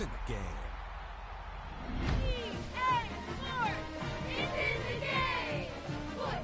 It's in the game. EA Sports is in the game! Foot,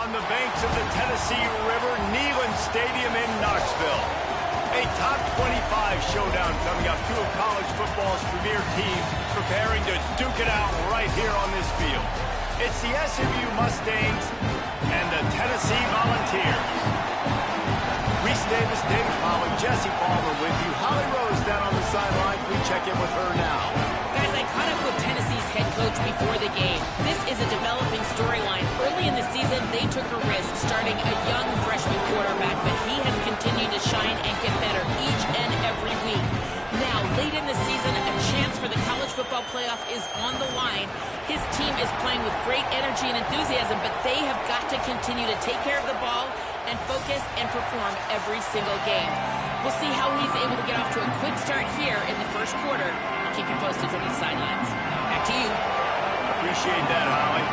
on the banks of the Tennessee River, Neyland Stadium in Knoxville. A top 25 showdown coming up. Two of college football's premier teams preparing to duke it out right here on this field. It's the SMU Mustangs and the Tennessee Volunteers. Reese Davis, David Pollock, Jesse Palmer with you. Holly Rose down on the sidelines. We check in with her now. Guys, I caught up with Tennessee's head coach before the game. This is a developing storyline. Early in the season, they took a risk starting a young freshman quarterback, but he has continued to shine and get better each and every week. Now, late in the season, a chance for the college football playoff is on the line. His team is playing with great energy and enthusiasm, but they have got to continue to take care of the ball and focus and perform every single game. We'll see how he's able to get off to a quick start here in the first quarter. I'll keep you posted from the sidelines. Back to you. Appreciate that, Holly.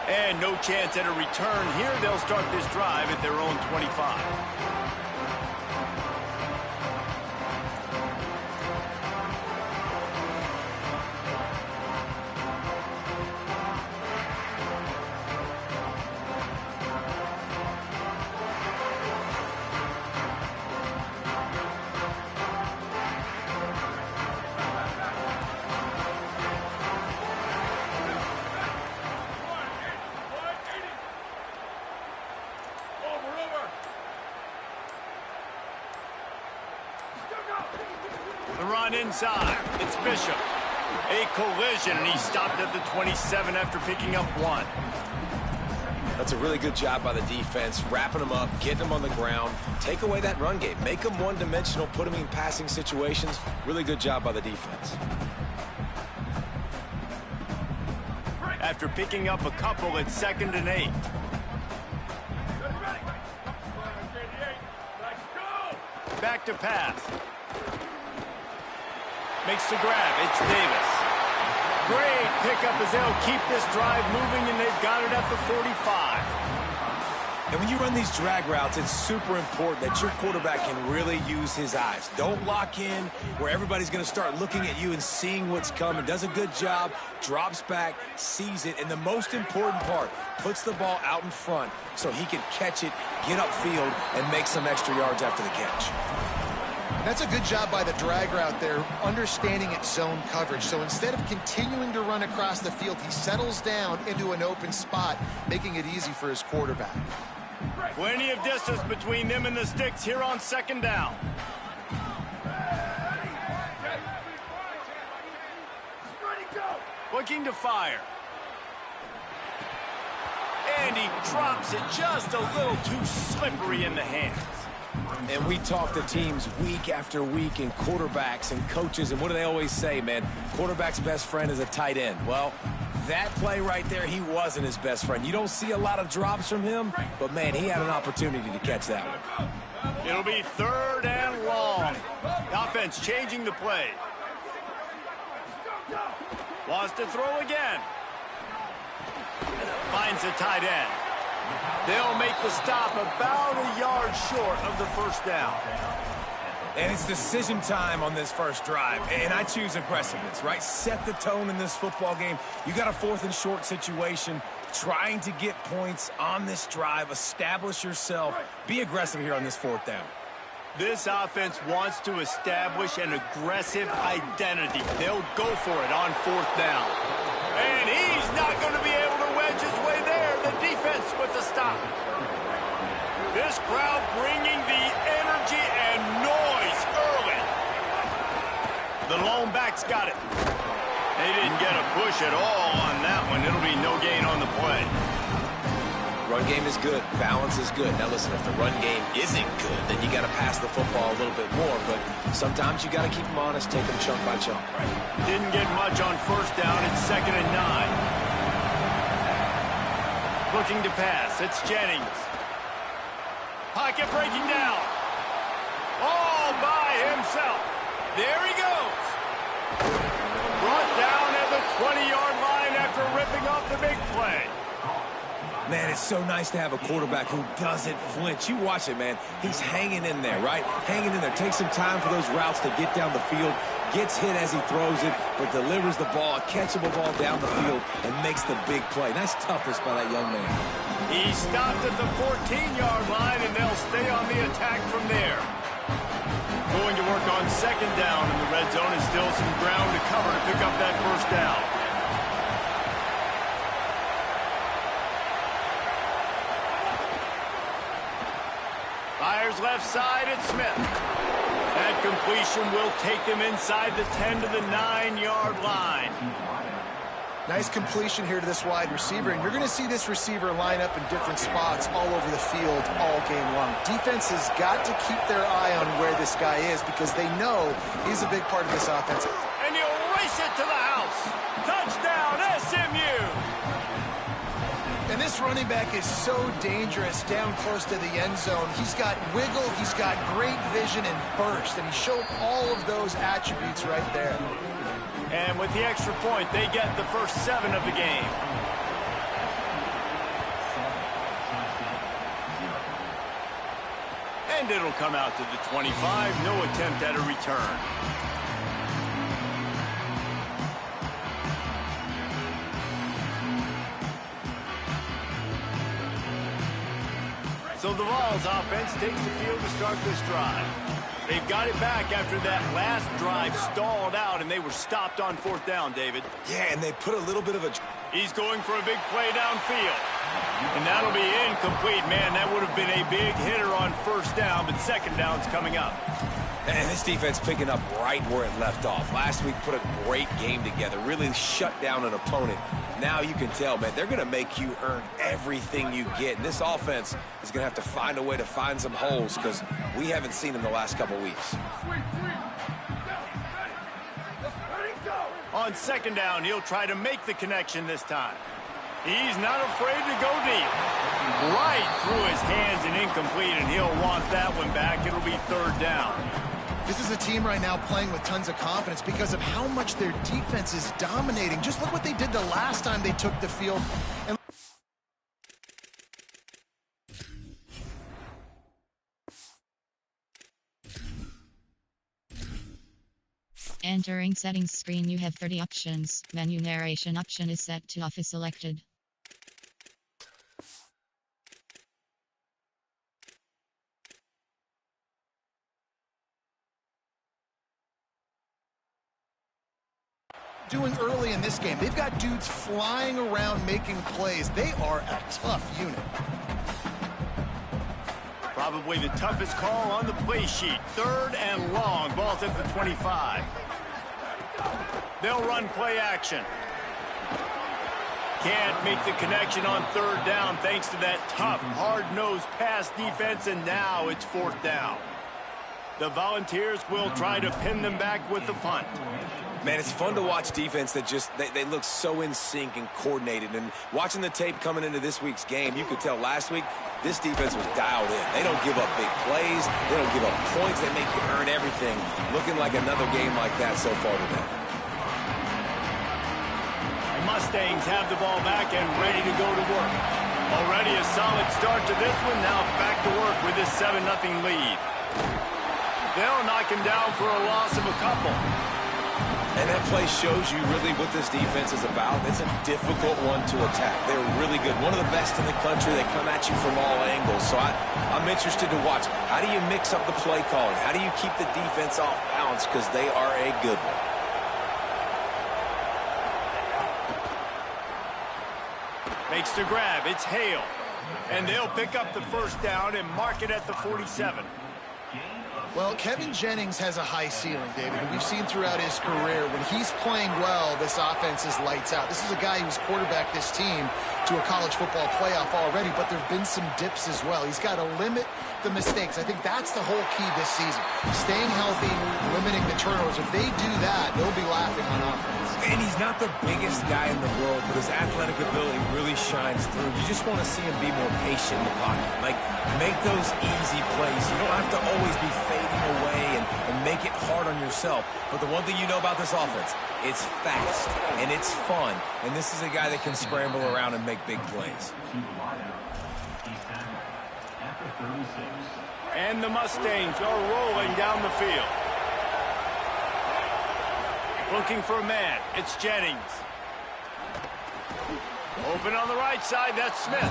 And no chance at a return here. They'll start this drive at their own 25. The run inside. It's Bishop. A collision, and he stopped at the 27 after picking up one. That's a really good job by the defense, wrapping them up, getting them on the ground. Take away that run game. Make them one-dimensional, put them in passing situations. Really good job by the defense. After picking up a couple, it's 2nd and 8. Back to pass. Makes the grab. It's Davis. Great pickup as they'll keep this drive moving, and they've got it at the 45. And when you run these drag routes, it's super important that your quarterback can really use his eyes. Don't lock in where everybody's going to start looking at you and seeing what's coming. Does a good job, drops back, sees it, and the most important part, puts the ball out in front so he can catch it, get upfield, and make some extra yards after the catch. That's a good job by the drag route there, understanding its zone coverage. So instead of continuing to run across the field, he settles down into an open spot, making it easy for his quarterback. Plenty of distance between them and the sticks here on 2nd down. Looking to fire. And he drops it just a little too slippery in the hands. And we talk to teams week after week, and quarterbacks and coaches, and what do they always say, man? Quarterback's best friend is a tight end. Well, that play right there, he wasn't his best friend. You don't see a lot of drops from him, but, man, he had an opportunity to catch that one. It'll be 3rd and long. The offense changing the play. Wants to throw again. Finds the tight end. They'll make the stop about a yard short of the 1st down. And it's decision time on this first drive. And I choose aggressiveness, right? Set the tone in this football game. You got a 4th and short situation. Trying to get points on this drive. Establish yourself. Be aggressive here on this 4th down. This offense wants to establish an aggressive identity. They'll go for it on 4th down. And he's not going to be able to wedge his way there. The defense with the stop. This crowd bringing the energy and noise early. The lone back's got it. They didn't get a push at all on that one. It'll be no gain on the play. Run game is good. Balance is good. Now, listen, if the run game isn't good, then you got to pass the football a little bit more. But sometimes you got to keep them honest, take them chunk by chunk. Didn't get much on 1st down. It's 2nd and 9. Looking to pass. It's Jennings. Pocket breaking down. All by himself. There he goes. Brought down at the 20-yard line after ripping off the big play. Man, it's so nice to have a quarterback who doesn't flinch. You watch it, man. He's hanging in there, right? Hanging in there. Take some time for those routes to get down the field. gets hit as he throws it, but delivers the ball, a catchable ball down the field, and makes the big play. Nice toughness by that young man. He stopped at the 14-yard line, and they'll stay on the attack from there. Going to work on second down in the red zone, and still some ground to cover to pick up that first down. Fires left side at Smith. That completion will take them inside the 10 to the 9-yard line. Nice completion here to this wide receiver, and you're going to see this receiver line up in different spots all over the field all game long. Defense has got to keep their eye on where this guy is because they know he's a big part of this offense. And he'll race it to the house. Touchdown, SMU! And this running back is so dangerous down close to the end zone. He's got wiggle, he's got great vision and burst, and he showed all of those attributes right there. And with the extra point, they get the first 7 of the game. And it'll come out to the 25. No attempt at a return. So the Vols offense takes the field to start this drive. They've got it back after that last drive stalled out, and they were stopped on fourth down, David. Yeah, and they put a little bit of a... He's going for a big play downfield. And that'll be incomplete. Man, that would have been a big hitter on first down, but second down's coming up. And this defense picking up right where it left off. Last week put a great game together, really shut down an opponent. Now you can tell, man, they're going to make you earn everything you get. And this offense is going to have to find a way to find some holes because we haven't seen them the last couple weeks. On second down, he'll try to make the connection this time. He's not afraid to go deep. Right through his hands and incomplete, and he'll want that one back. It'll be third down. This is a team right now playing with tons of confidence because of how much their defense is dominating. Just look what they did the last time they took the field. And entering settings screen, you have 30 options. Menu narration option is set to off is selected. doing early in this game. They've got dudes flying around making plays. They are a tough unit. Probably the toughest call on the play sheet. Third and long. Ball's at the 25. They'll run play action. Can't make the connection on third down thanks to that tough, hard-nosed pass defense, and now it's fourth down. The Volunteers will try to pin them back with the punt. Man, it's fun to watch defense that just, they look so in sync and coordinated. And watching the tape coming into this week's game, you could tell last week this defense was dialed in. They don't give up big plays. They don't give up points. They make you earn everything. Looking like another game like that so far today. The Mustangs have the ball back and ready to go to work. Already a solid start to this one. Now back to work with this 7-0 lead. They'll knock him down for a loss of a couple. And that play shows you really what this defense is about. It's a difficult one to attack. They're really good. One of the best in the country. They come at you from all angles. So I'm interested to watch. How do you mix up the play calling? How do you keep the defense off balance? Because they are a good one. Makes the grab. It's Hale. And they'll pick up the first down and mark it at the 47. Well, Kevin Jennings has a high ceiling, David. We've seen throughout his career when he's playing well, this offense is lights out. This is a guy who's quarterbacked this team to a college football playoff already, but there have been some dips as well. He's got to limit the mistakes. I think that's the whole key this season. Staying healthy, limiting the turnovers. If they do that, they'll be laughing on offense. And he's not the biggest guy in the world, but his athletic ability really shines through. You just want to see him be more patient in the pocket. Like, make those easy plays. You don't have to always be fading away and make it hard on yourself. But the one thing you know about this offense, it's fast and it's fun. And this is a guy that can scramble around and make big plays. And the Mustangs are rolling down the field. Looking for a man. It's Jennings. Open on the right side. That's Smith.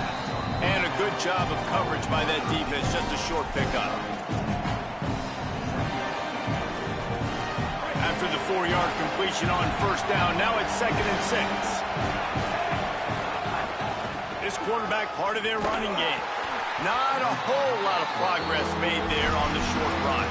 And a good job of coverage by that defense. Just a short pickup. After the 4-yard completion on first down, now it's 2nd and 6. This quarterback part of their running game. Not a whole lot of progress made there on the short run.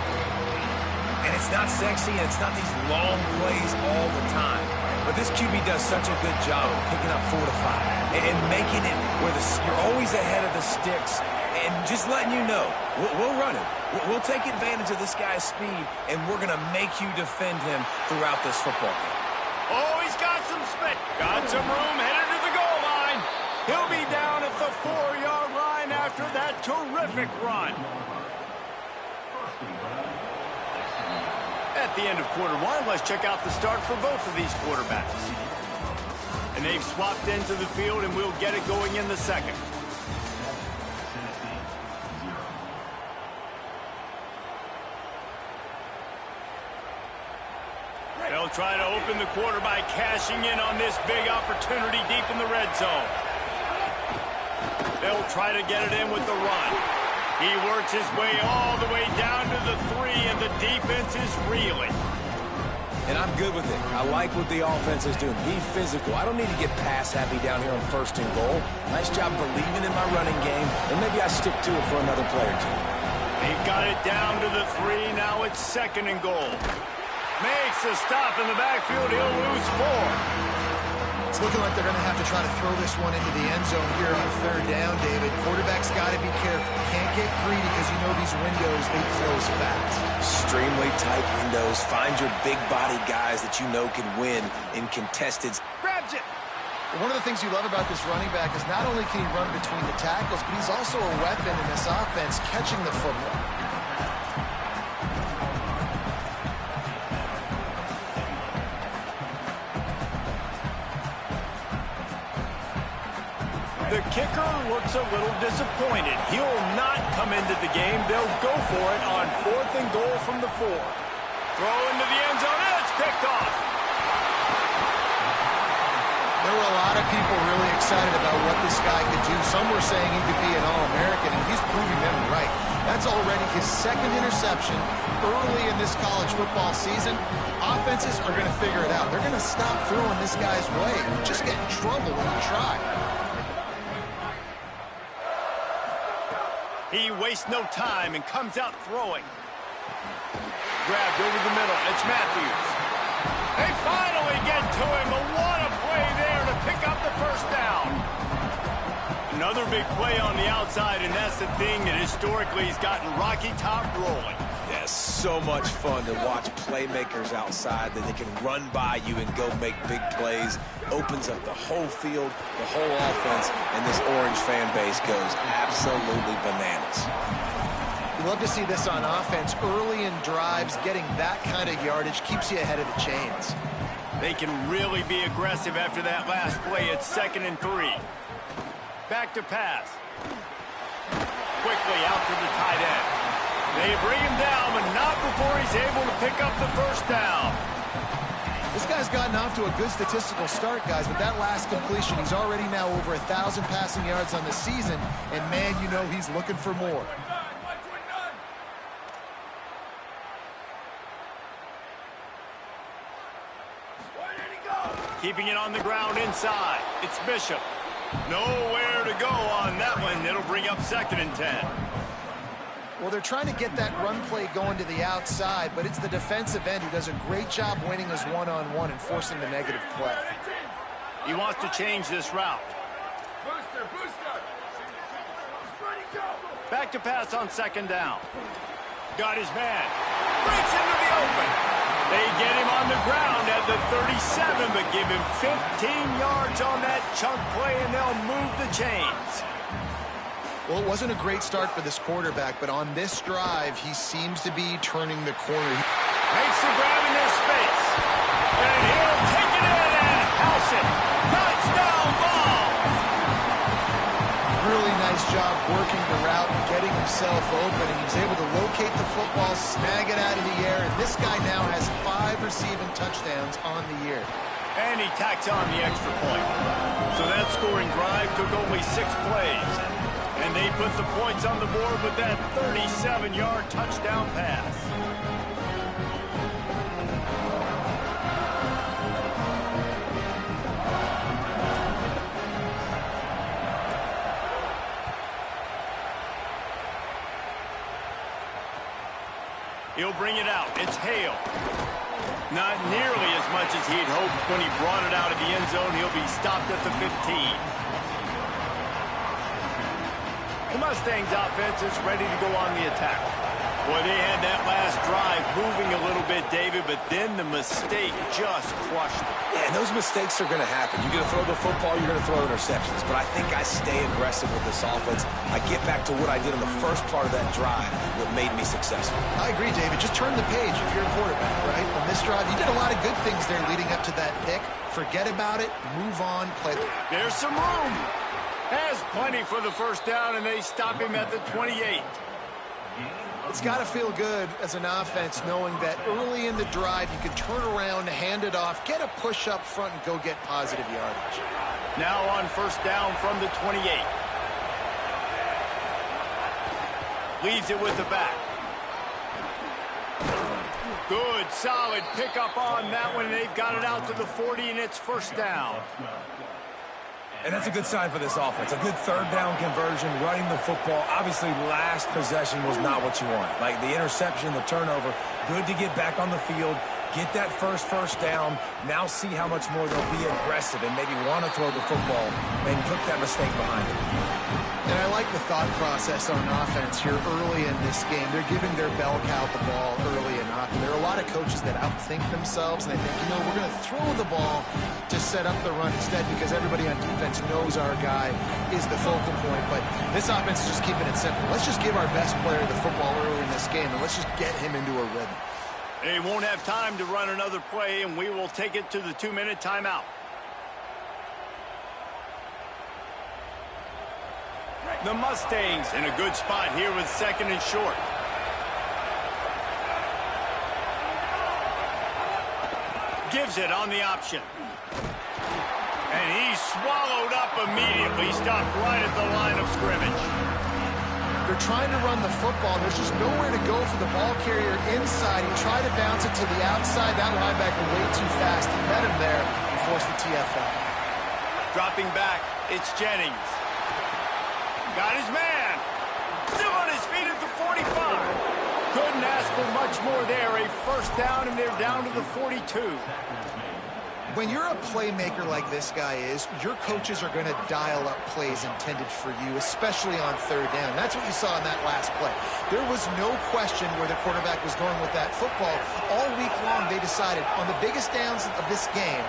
And it's not sexy, and it's not these long plays all the time. But this QB does such a good job of picking up 4 to 5 and making it where you're always ahead of the sticks and just letting you know, we'll run it. We'll take advantage of this guy's speed, and we're going to make you defend him throughout this football game. Oh, he's got some space. Got some room headed to the goal line. He'll be down at the 4-yard line after that terrific run. At the end of quarter one, let's check out the start for both of these quarterbacks. And they've swapped into the field, and we'll get it going in the second. They'll try to open the quarter by cashing in on this big opportunity deep in the red zone. They'll try to get it in with the run. He works his way all the way down to the 3, and the defense is reeling. And I'm good with it. I like what the offense is doing. Be physical. I don't need to get pass happy down here on 1st and goal. Nice job believing in my running game, and maybe I stick to it for another play or two. They've got it down to the 3. Now it's 2nd and goal. Makes a stop in the backfield. He'll lose 4. It's looking like they're going to have to try to throw this one into the end zone here on 3rd down, David. Quarterback's got to be careful. Can't get greedy because you know these windows, they close fast. Extremely tight windows. Find your big-bodied guys that you know can win in contested. Grabs it. One of the things you love about this running back is not only can he run between the tackles, but he's also a weapon in this offense catching the football. The kicker looks a little disappointed. He'll not come into the game. They'll go for it on 4th and goal from the 4. Throw into the end zone, and it's picked off. There were a lot of people really excited about what this guy could do. Some were saying he could be an All-American, and he's proving them right. That's already his 2nd interception early in this college football season. Offenses are going to figure it out. They're going to stop throwing this guy's way. Just get in trouble when you try. He wastes no time and comes out throwing. Grabbed over the middle. It's Matthews. They finally get to him, but what a play there to pick up the 1st down. Another big play on the outside, and that's the thing that historically has gotten Rocky Top rolling. Yes, so much fun to watch playmakers outside that they can run by you and go make big plays. Opens up the whole field, the whole offense, and this Orange fan base goes absolutely bananas. You love to see this on offense. Early in drives, getting that kind of yardage keeps you ahead of the chains. They can really be aggressive after that last play. It's 2nd and 3. Back to pass. Quickly out to the tight end. They bring him down, but not before he's able to pick up the 1st down. This guy's gotten off to a good statistical start, guys, but that last completion, he's already now over 1,000 passing yards on the season, and man, you know he's looking for more. Keeping it on the ground inside. It's Bishop. Nowhere to go on that one. It'll bring up 2nd and 10. Well, they're trying to get that run play going to the outside, but it's the defensive end who does a great job winning his one-on-one and forcing the negative play. He wants to change this route. Back to pass on 2nd down. Got his man. Breaks into the open. They get him on the ground at the 37, but give him 15 yards on that chunk play, and they'll move the chains. Well, it wasn't a great start for this quarterback, but on this drive, he seems to be turning the corner. Makes the grab in their space. And he'll take it in and house it. Touchdown ball! Really nice job working the route and getting himself himself open, and he was able to locate the football, snag it out of the air, and this guy now has 5 receiving touchdowns on the year. And he tacks on the extra point. So that scoring drive took only 6 plays. And they put the points on the board with that 37-yard touchdown pass. He'll bring it out. It's Hale. Not nearly as much as he'd hoped when he brought it out of the end zone. He'll be stopped at the 15. The Mustangs offense is ready to go on the attack. Boy, they had that last drive moving a little bit, David, but then the mistake just crushed them. Yeah, and those mistakes are going to happen. You're going to throw the football, you're going to throw interceptions. But I think I stay aggressive with this offense. I get back to what I did in the first part of that drive, what made me successful. I agree, David. Just turn the page if you're a quarterback, right? On this drive, you did a lot of good things there leading up to that pick. Forget about it, move on, play. There's some room. Has plenty for the first down, and they stop him at the 28. It's got to feel good as an offense knowing that early in the drive you can turn around, hand it off, get a push up front, and go get positive yardage. Now on first down from the 28. Leaves it with the back. Good, solid pickup on that one. They've got it out to the 40, and it's first down. And that's a good sign for this offense. A good third down conversion, running the football. Obviously, last possession was not what you want. Like the interception, the turnover, good to get back on the field, get that first down. Now see how much more they'll be aggressive and maybe want to throw the football and put that mistake behind them. And I like the thought process on offense here early in this game. They're giving their bell cow the ball early and often. There are a lot of coaches that outthink themselves, and they think, you know, we're going to throw the ball to set up the run instead because everybody on defense knows our guy is the focal point. But this offense is just keeping it simple. Let's just give our best player the football early in this game, and let's just get him into a rhythm. They won't have time to run another play, and we will take it to the 2-minute timeout. The Mustangs in a good spot here with second and short. Gives it on the option. And he's swallowed up immediately, stopped right at the line of scrimmage. They're trying to run the football. There's just nowhere to go for the ball carrier inside. He tried to bounce it to the outside. That linebacker way too fast. He met him there and forced the TFL. Dropping back, it's Jennings. Got his man. Still on his feet at the 45. Couldn't ask for much more there. A first down, and they're down to the 42. When you're a playmaker like this guy is, your coaches are going to dial up plays intended for you, especially on third down. That's what you saw in that last play. There was no question where the quarterback was going with that football. All week long, they decided on the biggest downs of this game,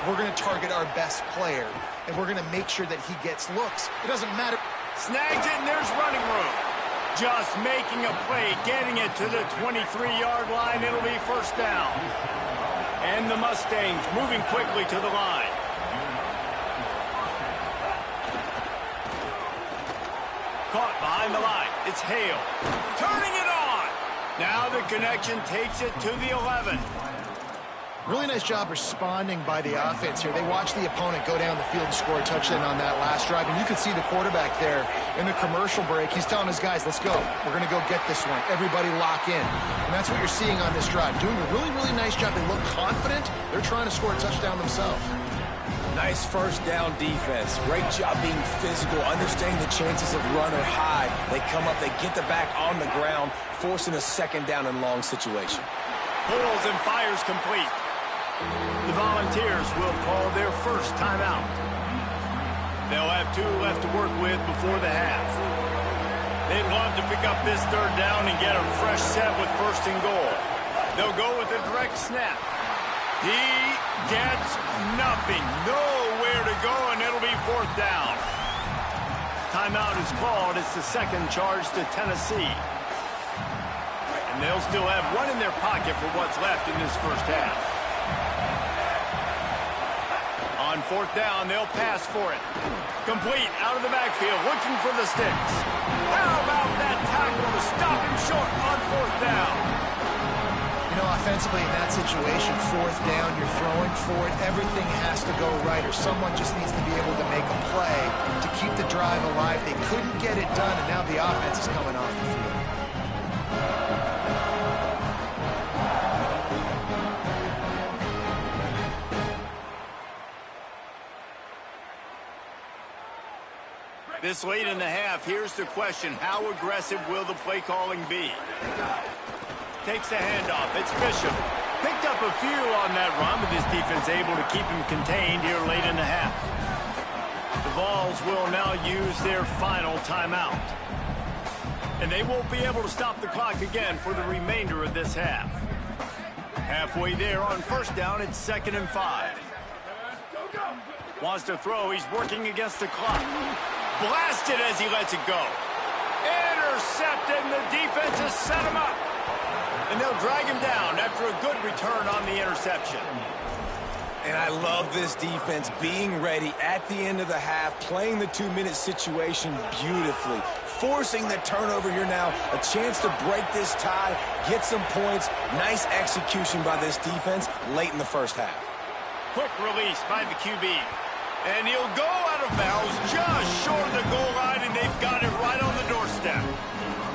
we're going to target our best player, and we're going to make sure that he gets looks. It doesn't matter. Snags it, and there's running room. Just making a play, getting it to the 23-yard line. It'll be first down. And the Mustangs moving quickly to the line. Caught behind the line. It's Hale. Turning it on. Now the connection takes it to the 11. Really nice job responding by the offense here. They watched the opponent go down the field and score a touchdown on that last drive. And you could see the quarterback there in the commercial break. He's telling his guys, let's go. We're going to go get this one. Everybody lock in. And that's what you're seeing on this drive. Doing a really, really nice job. They look confident. They're trying to score a touchdown themselves. Nice first down defense. Great job being physical, understanding the chances of run or high. They come up, they get the back on the ground, forcing a second down and long situation. Pulls and fires complete. The Volunteers will call their first timeout. They'll have 2 left to work with before the half. They'd love to pick up this third down and get a fresh set with first and goal. They'll go with a direct snap. He gets nothing. Nowhere to go, and it'll be fourth down. Timeout is called. It's the second charge to Tennessee. And they'll still have one in their pocket for what's left in this first half. On fourth down, they'll pass for it. Complete out of the backfield, looking for the sticks. How about that tackle to stop him short on fourth down. You know, offensively in that situation, fourth down, you're throwing for it. Everything has to go right, or someone just needs to be able to make a play to keep the drive alive. They couldn't get it done, and now the offense is coming off the field. This late in the half, here's the question. How aggressive will the play calling be? Takes the handoff. It's Bishop. Picked up a few on that run, but this defense able to keep him contained here late in the half. The Vols will now use their final timeout. And they won't be able to stop the clock again for the remainder of this half. Halfway there on first down, it's 2nd and 5. Wants to throw. He's working against the clock. Blasted as he lets it go. Intercepted, and the defense has set him up. And they'll drag him down after a good return on the interception. And I love this defense being ready at the end of the half, playing the 2-minute situation beautifully, forcing the turnover here now, a chance to break this tie, get some points. Nice execution by this defense late in the first half. Quick release by the QB. And he'll go out of bounds just short of the goal line, and they've got it right on the doorstep.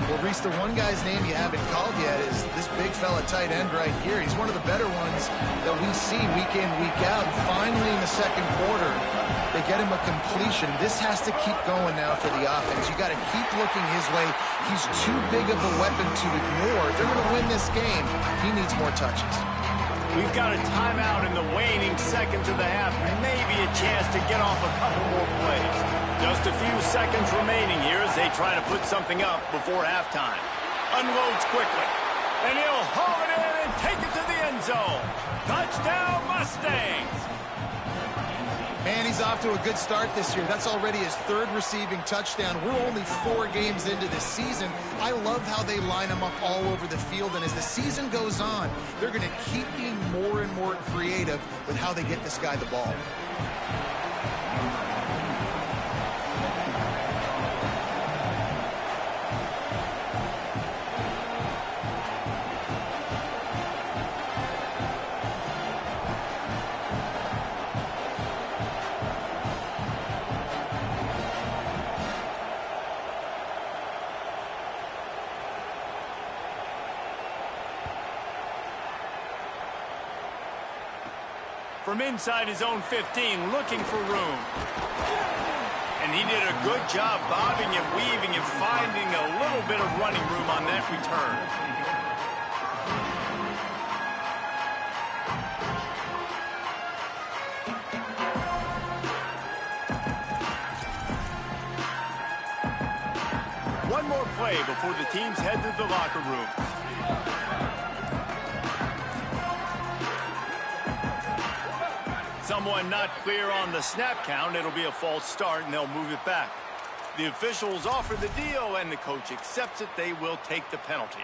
Well, Reese, the one guy's name you haven't called yet is this big fella tight end right here. He's one of the better ones that we see week in, week out. And finally, in the second quarter, they get him a completion. This has to keep going now for the offense. You got to keep looking his way. He's too big of a weapon to ignore. If they're going to win this game, he needs more touches. We've got a timeout in the waning seconds of the half. Maybe a chance to get off a couple more plays. Just a few seconds remaining here as they try to put something up before halftime. Unloads quickly. And he'll haul it in and take it to the end zone. Touchdown, Mustangs! Man, he's off to a good start this year. That's already his 3rd receiving touchdown. We're only 4 games into this season. I love how they line him up all over the field. And as the season goes on, they're going to keep being more and more creative with how they get this guy the ball. From inside his own 15, looking for room. And he did a good job bobbing and weaving and finding a little bit of running room on that return. One more play before the teams head to the locker rooms. Someone not clear on the snap count. It'll be a false start, and they'll move it back. The officials offer the deal, and the coach accepts it. They will take the penalty.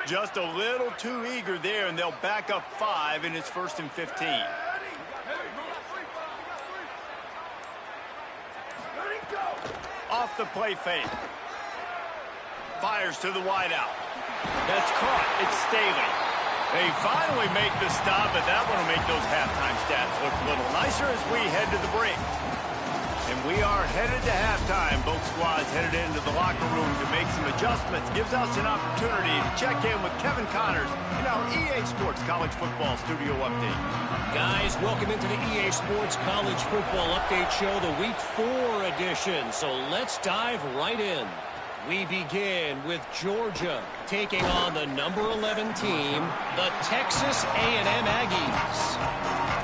Just a little too eager there, and they'll back up 5, and it's 1st and 15. Off the play fake. Fires to the wideout. That's caught. It's Staley. They finally make the stop, but that one will make those halftime stats look a little nicer as we head to the break. And we are headed to halftime. Both squads headed into the locker room to make some adjustments. Gives us an opportunity to check in with Kevin Connors in our EA Sports College Football Studio Update. Guys, welcome into the EA Sports College Football Update Show, the Week 4 edition. So let's dive right in. We begin with Georgia taking on the number 11 team, the Texas A&M Aggies.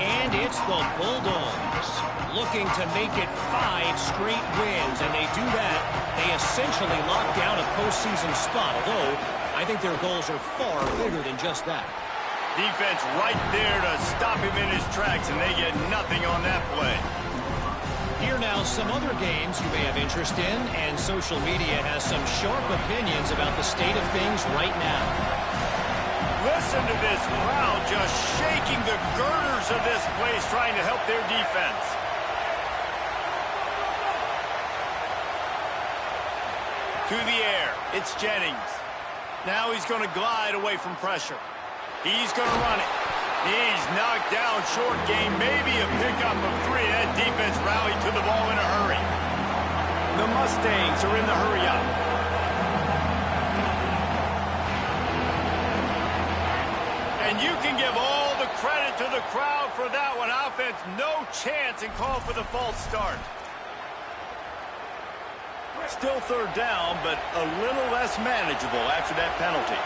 And it's the Bulldogs looking to make it 5 straight wins. And they do that. They essentially lock down a postseason spot, although I think their goals are far bigger than just that. Defense right there to stop him in his tracks, and they get nothing on that play. Here now, some other games you may have interest in, and social media has some sharp opinions about the state of things right now. Listen to this crowd just shaking the girders of this place, trying to help their defense. To the air. It's Jennings. Now he's going to glide away from pressure. He's going to run it. He's knocked down short game. Maybe a pickup of 3. That defense rallied to the ball in a hurry. The Mustangs are in the hurry up. And you can give all the credit to the crowd for that one. Offense, no chance, and call for the false start. Still third down, but a little less manageable after that penalty.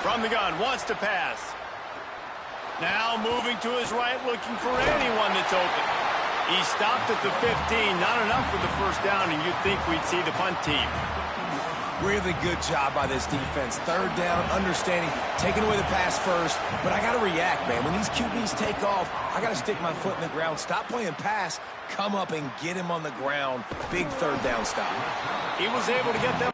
From the gun, wants to pass. Now moving to his right, looking for anyone that's open. He stopped at the 15, not enough for the first down, and you'd think we'd see the punt team. Really good job by this defense. Third down, understanding, taking away the pass first. But I got to react, man. When these QBs take off, I got to stick my foot in the ground. Stop playing pass. Come up and get him on the ground. Big third down stop. He was able to get them.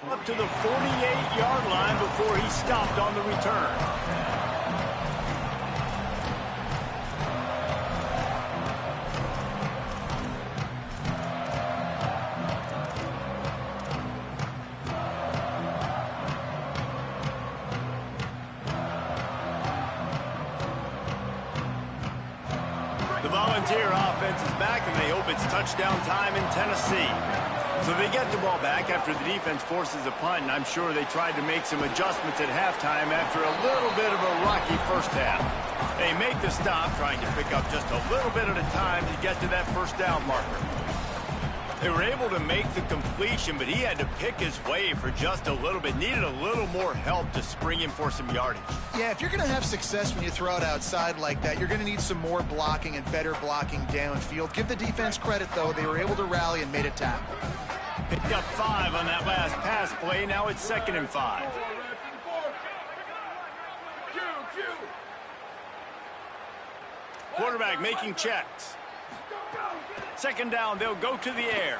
Up to the 48-yard line before he stopped on the return. The Volunteer offense is back, and they hope it's touchdown time in Tennessee. So they get the ball back after the defense forces a punt, and I'm sure they tried to make some adjustments at halftime after a little bit of a rocky first half. They make the stop, trying to pick up just a little bit at a time to get to that first down marker. They were able to make the completion, but he had to pick his way for just a little bit. Needed a little more help to spring him for some yardage. Yeah, if you're going to have success when you throw it outside like that, you're going to need some more blocking and better blocking downfield. Give the defense credit, though. They were able to rally and made a tackle. Picked up 5 on that last pass play. Now it's 2nd and 5. Quarterback making checks. 2nd down, they'll go to the air.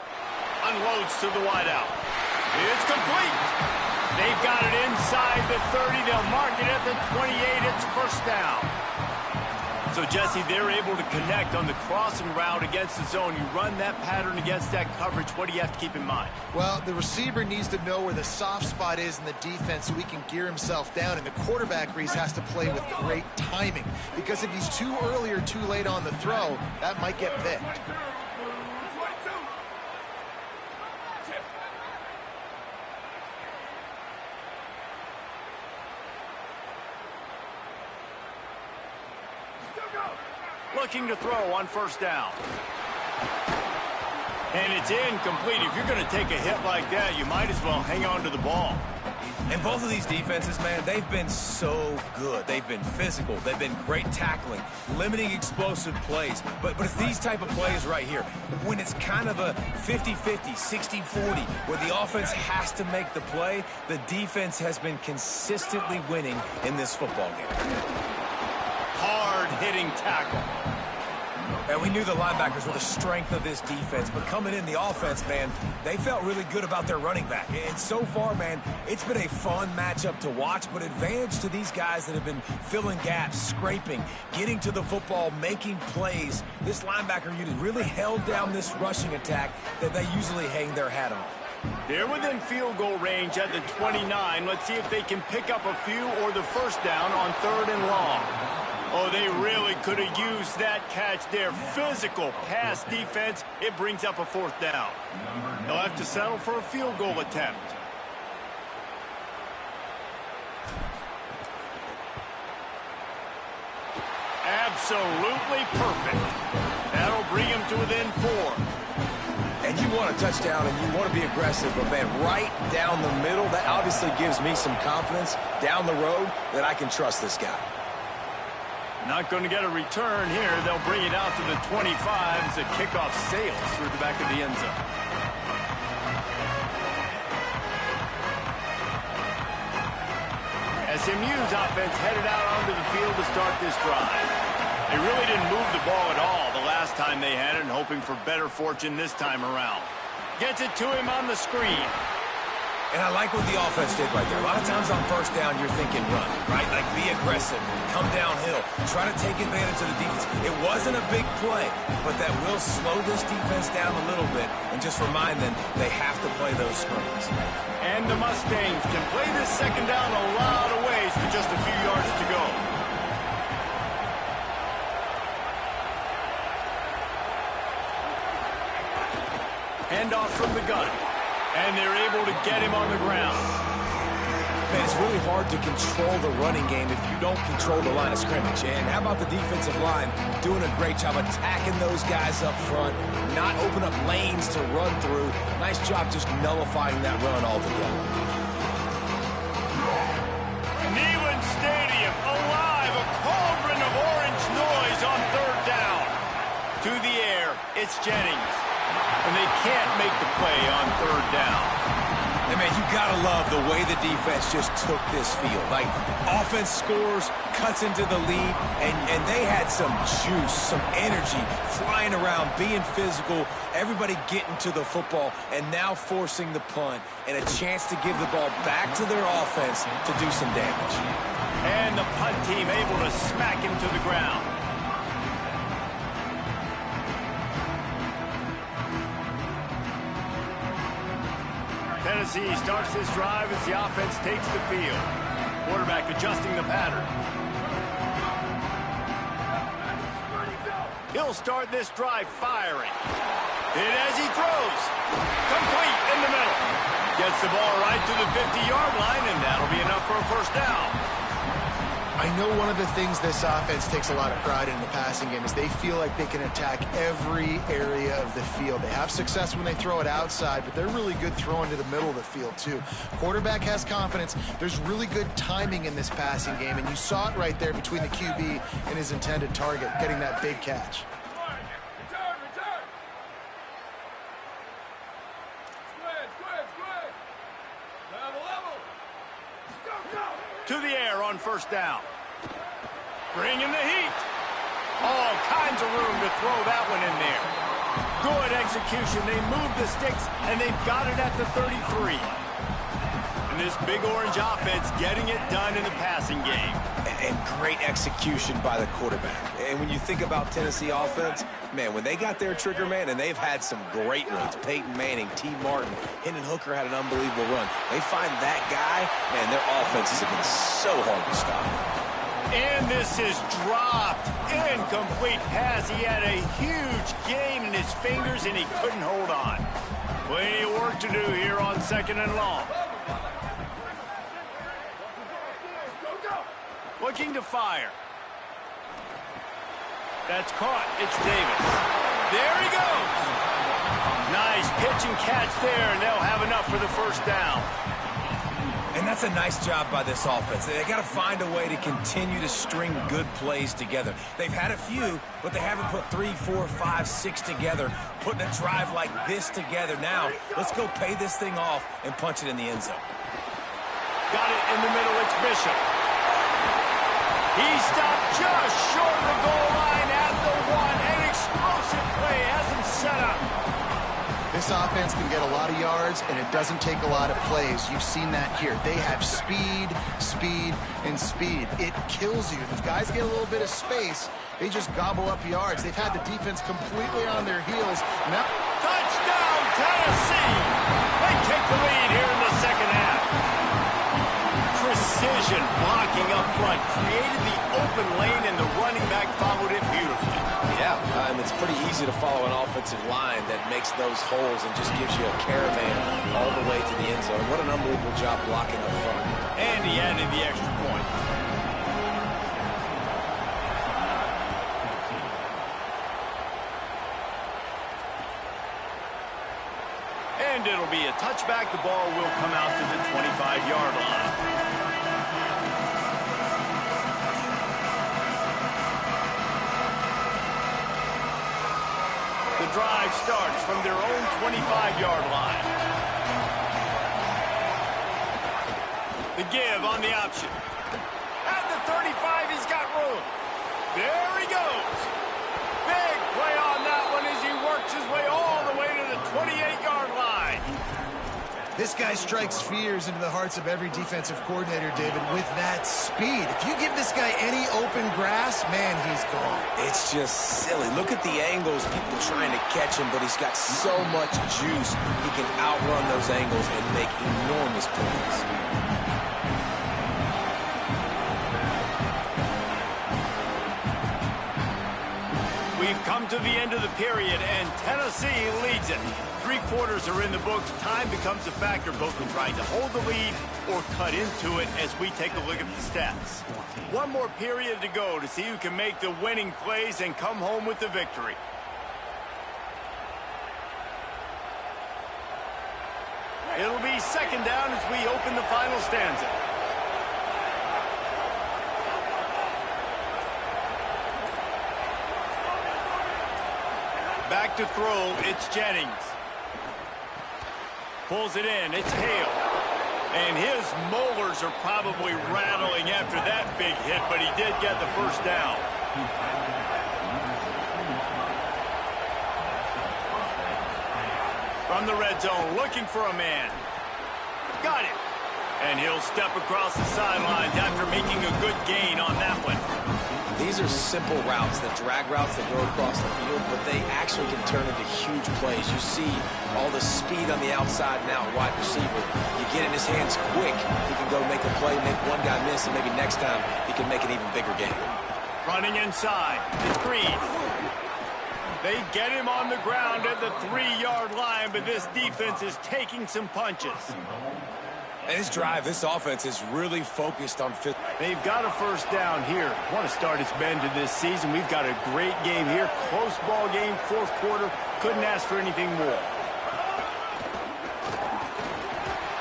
Unloads to the wideout. It's complete. They've got it inside the 30. They'll mark it at the 28. It's first down. So, Jesse, they're able to connect on the crossing route against the zone. You run that pattern against that coverage. What do you have to keep in mind? Well, the receiver needs to know where the soft spot is in the defense so he can gear himself down. And the quarterback, Reese, has to play with great timing. Because if he's too early or too late on the throw, that might get picked. Looking to throw on first down. And it's incomplete. If you're going to take a hit like that, you might as well hang on to the ball. And both of these defenses, man, they've been so good. They've been physical. They've been great tackling, limiting explosive plays. But it's these type of plays right here, when it's kind of a 50-50, 60-40, where the offense has to make the play, the defense has been consistently winning in this football game. Hard-hitting tackle. And we knew the linebackers were the strength of this defense, but coming in the offense, man, they felt really good about their running back. And so far, man, it's been a fun matchup to watch, but advantage to these guys that have been filling gaps, scraping, getting to the football, making plays. This linebacker unit really held down this rushing attack that they usually hang their hat on. They're within field goal range at the 29. Let's see if they can pick up a few or the first down on 3rd and long. Oh, they really could have used that catch there. Physical pass defense. It brings up a 4th down. They'll have to settle for a field goal attempt. Absolutely perfect. That'll bring him to within 4. And you want a touchdown and you want to be aggressive, but man, right down the middle, that obviously gives me some confidence down the road that I can trust this guy. Not going to get a return here. They'll bring it out to the 25 as the kickoff sails through the back of the end zone. SMU's offense headed out onto the field to start this drive. They really didn't move the ball at all the last time they had it, and hoping for better fortune this time around. Gets it to him on the screen. And I like what the offense did right there. A lot of times on first down, you're thinking run, right? Like be aggressive, come downhill, try to take advantage of the defense. It wasn't a big play, but that will slow this defense down a little bit and just remind them they have to play those screens. And the Mustangs can play this 2nd down a lot of ways with just a few yards to go. Handoff from the gun. And they're able to get him on the ground. Man, it's really hard to control the running game if you don't control the line of scrimmage. And how about the defensive line doing a great job attacking theyose guys up front, not open up lanes to run through. Nice job just nullifying that run altogether. Neyland Stadium alive, a cauldron of orange noise on 3rd down. To the air, it's Jennings. And they can't make the play on 3rd down. And, man, you got to love the way the defense just took this field. Like, offense scores, cuts into the lead, and they had some juice, some energy, flying around, being physical, everybody getting to the football, and now forcing the punt, and a chance to give the ball back to their offense to do some damage. And the punt team able to smack him to the ground. Tennessee starts this drive as the offense takes the field. Quarterback adjusting the pattern. He'll start this drive firing. Hit as he throws. Complete in the middle. Gets the ball right to the 50-yard line, and that'll be enough for a first down. I know one of the things this offense takes a lot of pride in the passing game is they feel like they can attack every area of the field. They have success when they throw it outside, but they're really good throwing to the middle of the field too. Quarterback has confidence. There's really good timing in this passing game, and you saw it right there between the QB and his intended target, getting that big catch. To the air on first down. Bringing the heat. All kinds of room to throw that one in there. Good execution. They move the sticks, and they've got it at the 33. And this Big Orange offense getting it done in the passing game. And great execution by the quarterback. And when you think about Tennessee offense, man, when they got their trigger man, and they've had some great runs, Peyton Manning, T. Martin, Hendon Hooker had an unbelievable run. They find that guy, man, their offenses have been so hard to stop. And this is dropped. Incomplete pass. He had a huge gain in his fingers, and he couldn't hold on. Plenty of work to do here on 2nd and long. Looking to fire. That's caught. It's Davis. There he goes. Nice pitch and catch there, and they'll have enough for the first down. And that's a nice job by this offense. They got to find a way to continue to string good plays together. They've had a few, but they haven't put 3, 4, 5, 6 together, putting a drive like this together. Now, let's go pay this thing off and punch it in the end zone. Got it in the middle. It's Bishop. He stopped just short of the goal line at the 1. An explosive play has him set up. This offense can get a lot of yards, and it doesn't take a lot of plays. You've seen that here. They have speed, speed, and speed. It kills you. If guys get a little bit of space, they just gobble up yards. They've had the defense completely on their heels. Now, Touchdown, Tennessee! They take the lead here in the second half. Precision blocking up front created the open lane, and the running back followed it beautifully. Yeah, it's pretty easy to follow an offensive line that makes those holes and just gives you a caravan all the way to the end zone. What an unbelievable job blocking up front. And he added the extra point. And it'll be a touchback. The ball will come out to the 25-yard line. The drive starts from their own 25-yard line. The give on the option. At the 35, he's got room. There he goes. Big play on that one as he works his way all the way to the 28-yard line. this guy strikes fears into the hearts of every defensive coordinator, David, with that speed. If you give this guy any open grass, man, he's gone. It's just silly. Look at the angles, people trying to catch him, but he's got so much juice. He can outrun those angles and make enormous plays. We've come to the end of the period, and Tennessee leads it. 3 quarters are in the books. Time becomes a factor, both in trying to hold the lead or cut into it as we take a look at the stats. One more period to go to see who can make the winning plays and come home with the victory. It'll be second down as we open the final stanza. Back to throw, it's Jennings. Pulls it in, it's Hale. And his molars are probably rattling after that big hit, but he did get the first down. From the red zone, looking for a man. Got it. And he'll step across the sidelines after making a good gain on that one. These are simple routes, the drag routes that go across the field, but they actually can turn into huge plays. You see all the speed on the outside now, wide receiver. You get in his hands quick, he can go make a play, make one guy miss, and maybe next time he can make an even bigger gain. Running inside, it's Green. They get him on the ground at the 3-yard line, but this defense is taking some punches. And this drive, this offense is really focused on fifth. They've got a first down here. Want to start its bend to this season. We've got a great game here. Close ball game, fourth quarter. Couldn't ask for anything more.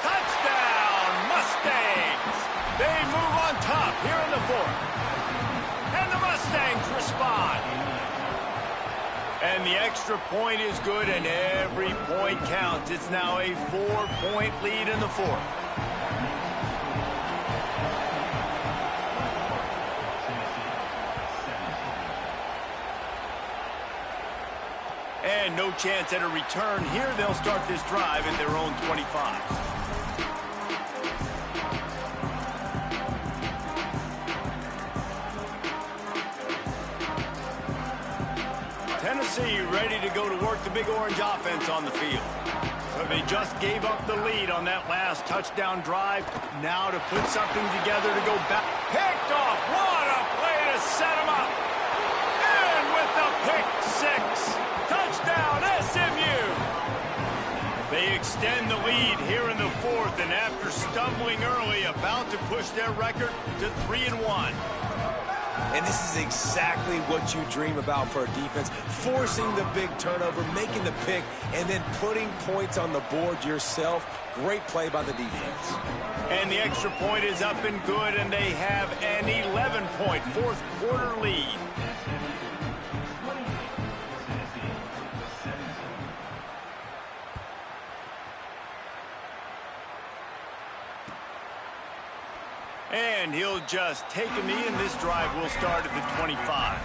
Touchdown, Mustangs! They move on top here in the fourth. And the Mustangs respond. And the extra point is good, and every point counts. It's now a 4-point lead in the fourth. And no chance at a return here. They'll start this drive at their own 25. Tennessee ready to go to work the Big Orange offense on the field. So they just gave up the lead on that last touchdown drive. Now to put something together to go back. Picked off. What a play to set him up. And with the pick six. Touchdown, SMU! They extend the lead here in the fourth, and after stumbling early, about to push their record to 3-1. And this is exactly what you dream about for a defense. Forcing the big turnover, making the pick, and then putting points on the board yourself. Great play by the defense. And the extra point is up and good, and they have an 11-point fourth quarter lead. And he'll just take a knee, and this drive will start at the 25.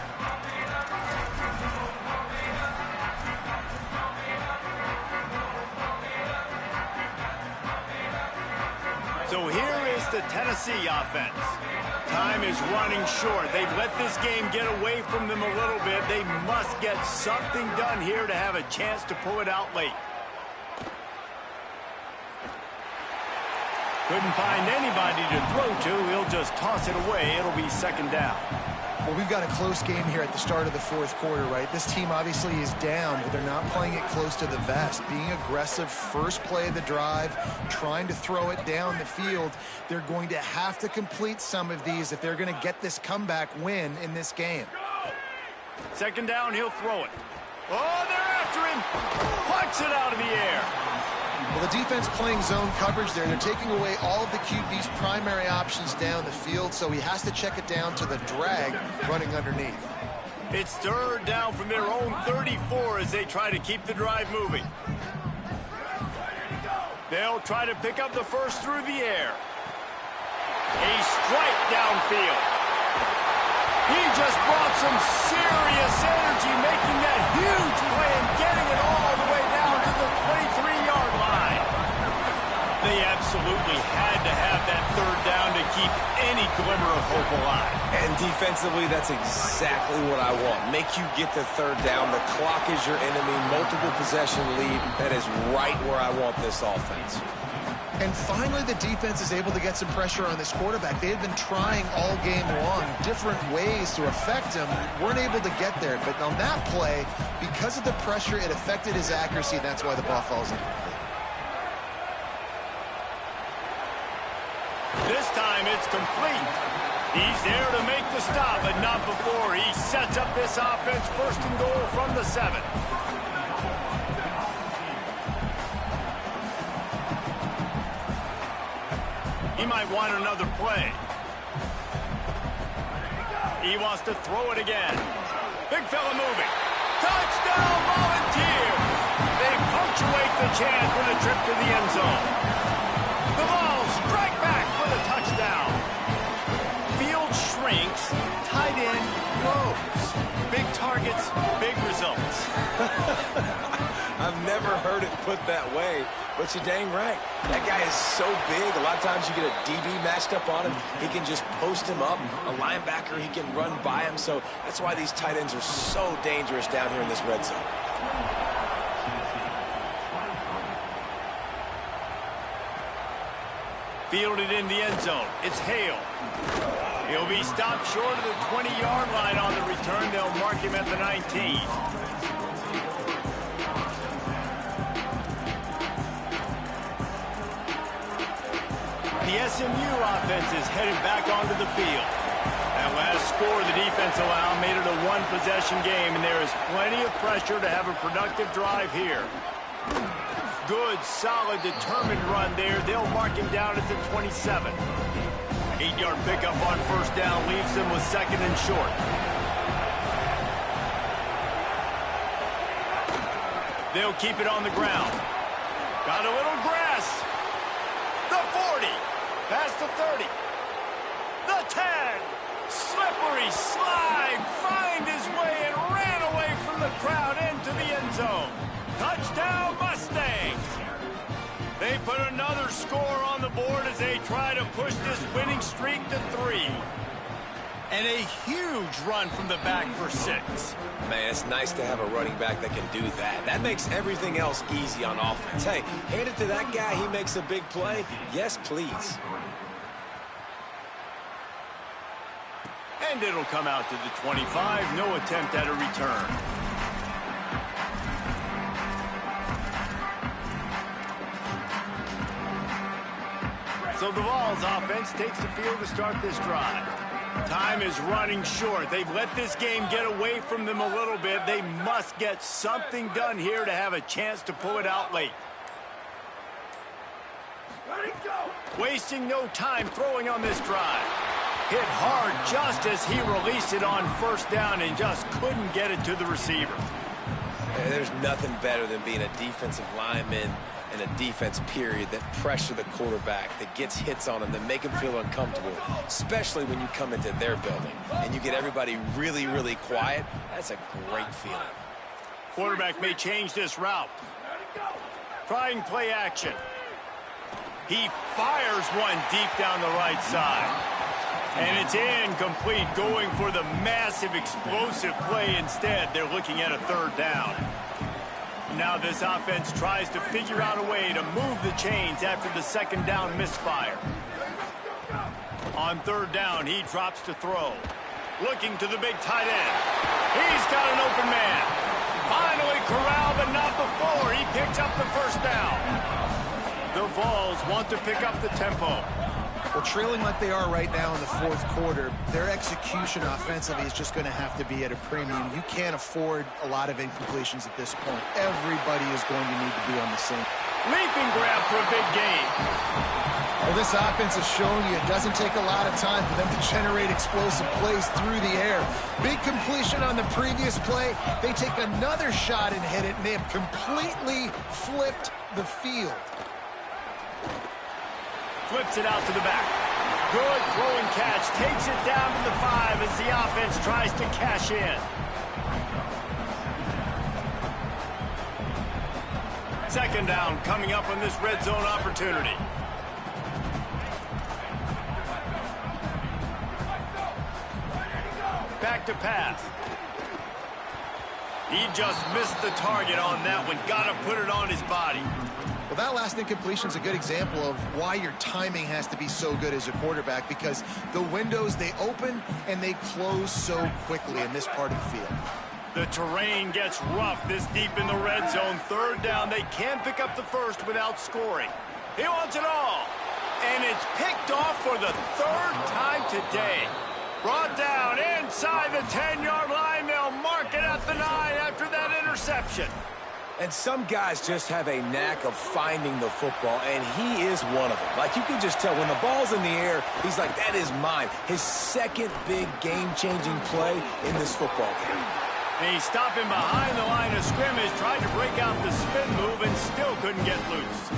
So here is the Tennessee offense. Time is running short. They've let this game get away from them a little bit. They must get something done here to have a chance to pull it out late. Couldn't find anybody to throw to. He'll just toss it away. It'll be second down. Well, we've got a close game here at the start of the fourth quarter, right? This team obviously is down, but they're not playing it close to the vest. Being aggressive, first play of the drive, trying to throw it down the field. They're going to have to complete some of these if they're going to get this comeback win in this game. Second down, he'll throw it. Oh, they're after him. Punch it out of the air. Well, the defense playing zone coverage there. They're taking away all of the QB's primary options down the field, so he has to check it down to the drag running underneath. It's third down from their own 34 as they try to keep the drive moving. They'll try to pick up the first through the air. A strike downfield. He just brought some serious energy, making that huge play and getting it all the way down to the 23-yard line. They absolutely had to have that third down to keep any glimmer of hope alive. And defensively, that's exactly what I want. Make you get the third down. The clock is your enemy. Multiple possession lead. That is right where I want this offense. And finally, the defense is able to get some pressure on this quarterback. They had been trying all game long different ways to affect him. Weren't able to get there. But on that play, because of the pressure, it affected his accuracy. That's why the ball falls in. This time it's complete. He's there to make the stop, but not before. He sets up this offense first and goal from the 7. He might want another play. He wants to throw it again. Big fella moving. Touchdown, Volunteers! They punctuate the chance with a trip to the end zone. The ball's tight end grows. Big targets, big results. I've never heard it put that way, but you're dang right. That guy is so big. A lot of times you get a DB matched up on him. He can just post him up. A linebacker, he can run by him. So that's why these tight ends are so dangerous down here in this red zone. Fielded in the end zone. It's Hale. He'll be stopped short of the 20-yard line on the return. They'll mark him at the 19. The SMU offense is headed back onto the field. That last score the defense allowed made it a one-possession game, and there is plenty of pressure to have a productive drive here. Good, solid, determined run there. They'll mark him down at the 27. 8-yard pickup on first down leaves them with second and short. They'll keep it on the ground. Got a little grass. The 40. Past the 30. The 10. Slippery slide. Find his way and ran away from the crowd into the end zone. Touchdown Mustangs. They put another score on the board as they try to push this winning streak to 3. And a huge run from the back for 6. Man, it's nice to have a running back that can do that. That makes everything else easy on offense. Hey, hand it to that guy. He makes a big play. Yes, please. And it'll come out to the 25. No attempt at a return. So the Vols offense takes the field to start this drive. Time is running short. They've let this game get away from them a little bit. They must get something done here to have a chance to pull it out late. Ready, go. Wasting no time throwing on this drive. Hit hard just as he released it on first down and just couldn't get it to the receiver. There's nothing better than being a defensive lineman and a defense period that pressure the quarterback, that gets hits on him, that make him feel uncomfortable, especially when you come into their building and you get everybody really, really quiet. That's a great feeling. Quarterback may change this route. Trying play action. He fires one deep down the right side. And it's incomplete, going for the massive explosive play instead. They're looking at a third down. Now this offense tries to figure out a way to move the chains after the second down misfire. On third down, he drops to throw. Looking to the big tight end. He's got an open man. Finally corralled, but not before. He picks up the first down. The Vols want to pick up the tempo. Well, trailing like they are right now in the fourth quarter, their execution offensively is just going to have to be at a premium. You can't afford a lot of incompletions at this point. Everybody is going to need to be on the same. Leaping grab for a big gain. Well, this offense has shown you it doesn't take a lot of time for them to generate explosive plays through the air. Big completion on the previous play. They take another shot and hit it, and they have completely flipped the field. Flips it out to the back. Good throw and catch. Takes it down to the 5 as the offense tries to cash in. Second down coming up on this red zone opportunity. Back to pass. He just missed the target on that one. Got to put it on his body. Well, that last incompletion is a good example of why your timing has to be so good as a quarterback, because the windows, they open and they close so quickly in this part of the field. The terrain gets rough this deep in the red zone. Third down, they can pick up the first without scoring. He wants it all. And it's picked off for the third time today. Brought down inside the 10-yard line. They'll mark it at the 9 after that interception. And some guys just have a knack of finding the football, and he is one of them. Like, you can just tell when the ball's in the air, he's like, that is mine. His second big game-changing play in this football game. And he's stopping behind the line of scrimmage, tried to break out the spin move, and still couldn't get loose.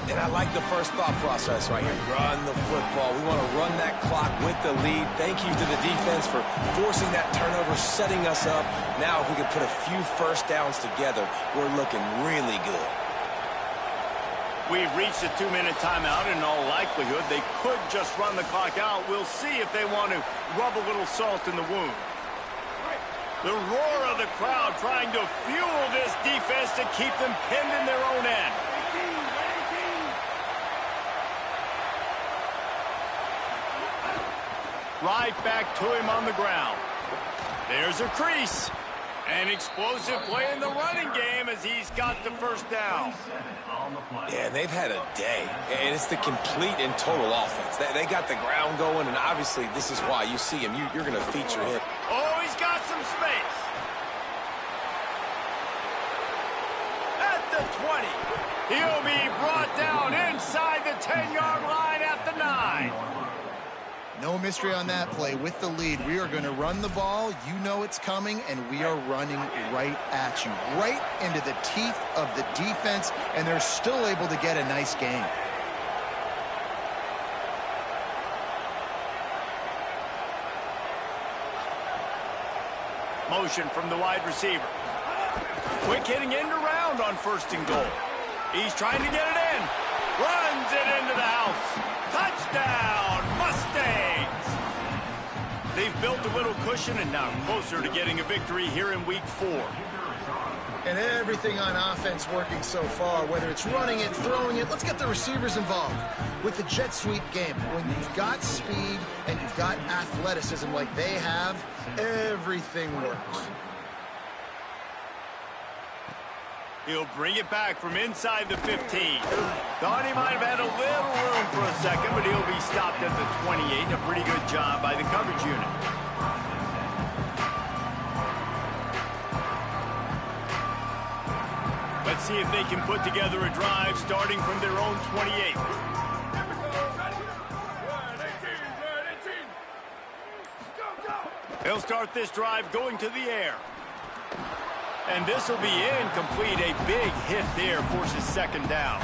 And I like the first thought process right here. Run the football. We want to run that clock with the lead. Thank you to the defense for forcing that turnover, setting us up. Now if we can put a few first downs together, we're looking really good. We've reached a 2-minute timeout. In all likelihood, they could just run the clock out. We'll see if they want to rub a little salt in the wound. The roar of the crowd trying to fuel this defense to keep them pinned in their own end. Right back to him on the ground. There's a crease. An explosive play in the running game as he's got the first down. Yeah, they've had a day, and it's the complete and total offense. They got the ground going, and obviously this is why you see him. You're going to feature him. Oh, he's got some space. At the 20. He'll be brought down inside the 10-yard line at the 9. No mystery on that play. With the lead, we are going to run the ball. You know it's coming, and we are running right at you, right into the teeth of the defense, and they're still able to get a nice gain. Motion from the wide receiver. Quick hitting end around on 1st and goal. He's trying to get it in. Runs it into the house. Touchdown, Mustangs! They've built a little cushion and now closer to getting a victory here in Week 4. And everything on offense working so far, whether it's running it, throwing it. Let's get the receivers involved. With the jet sweep game, when you've got speed and you've got athleticism like they have, everything works. He'll bring it back from inside the 15. Thought he might have had a little room for a second, but he'll be stopped at the 28. A pretty good job by the coverage unit. Let's see if they can put together a drive starting from their own 28. They'll start this drive going to the air. And this will be incomplete. A big hit there forces 2nd down.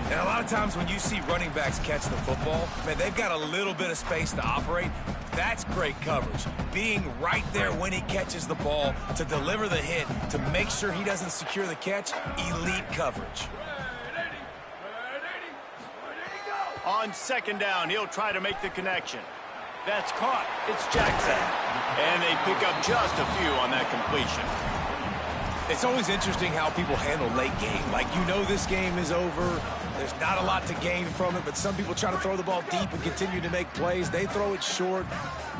And a lot of times when you see running backs catch the football, man, they've got a little bit of space to operate. That's great coverage. Being right there when he catches the ball to deliver the hit, to make sure he doesn't secure the catch, elite coverage. On 2nd down, he'll try to make the connection. That's caught. It's Jackson. And they pick up just a few on that completion. It's always interesting how people handle late game. Like, you know this game is over. There's not a lot to gain from it, but some people try to throw the ball deep and continue to make plays. They throw it short.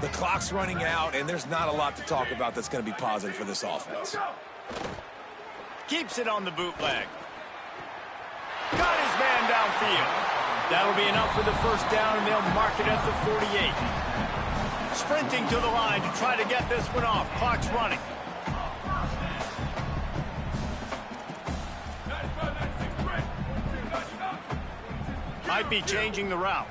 The clock's running out, and there's not a lot to talk about that's going to be positive for this offense. Keeps it on the bootleg. Got his man downfield. That'll be enough for the 1st down, and they'll mark it at the 48. Sprinting to the line to try to get this one off. Clock's running. Might be changing the route.